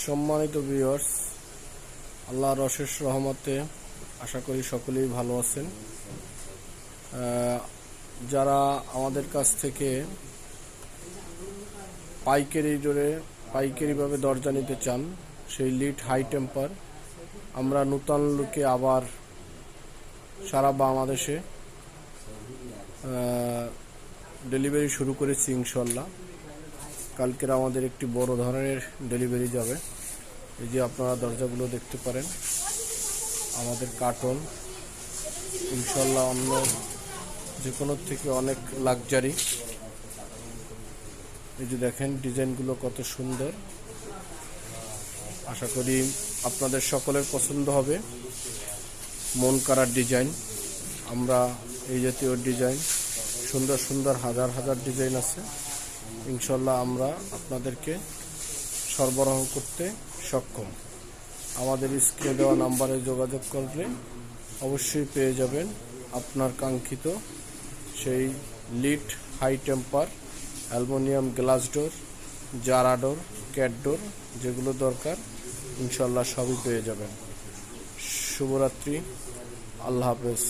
সম্মানিত ভিউয়ার্স, আল্লাহর অশেষ রহমতে আশা করি সকলেই ভালো আছেন। যারা আমাদের কাছ থেকে পাইকারিভাবে দরজা নিতে চান, সেই লিড হাই টেম্পার আমরা নূতন লুকে আবার সারা বাংলাদেশে ডেলিভারি শুরু করেছি ইনশাল্লাহ। কালকের আমাদের একটি বড় ধরনের ডেলিভারি যাবে। এই যে আপনারা দরজাগুলো দেখতে পারেন, আমাদের কার্টন ইনশাল্লাহ অন্য যে কোনো থেকে অনেক লাক্সারি। এই যে দেখেন ডিজাইনগুলো কত সুন্দর, আশা করি আপনাদের সকলের পছন্দ হবে। মন কাড়ার ডিজাইন, আমরা এই জাতীয় ডিজাইন সুন্দর সুন্দর হাজার হাজার ডিজাইন আছে, ইনশাল্লাহ আমরা আপনাদেরকে সরবরাহ করতে সক্ষম। আমাদের স্ক্রিনে দেওয়া নাম্বারে যোগাযোগ করলে অবশ্যই পেয়ে যাবেন আপনার কাঙ্ক্ষিত সেই lead high temper aluminium glass door, জারা ডোর, ক্যাট ডোর, যেগুলো দরকার ইনশাল্লাহ সবই পেয়ে যাবেন। শুভরাত্রি, আল্লাহ হাফেজ।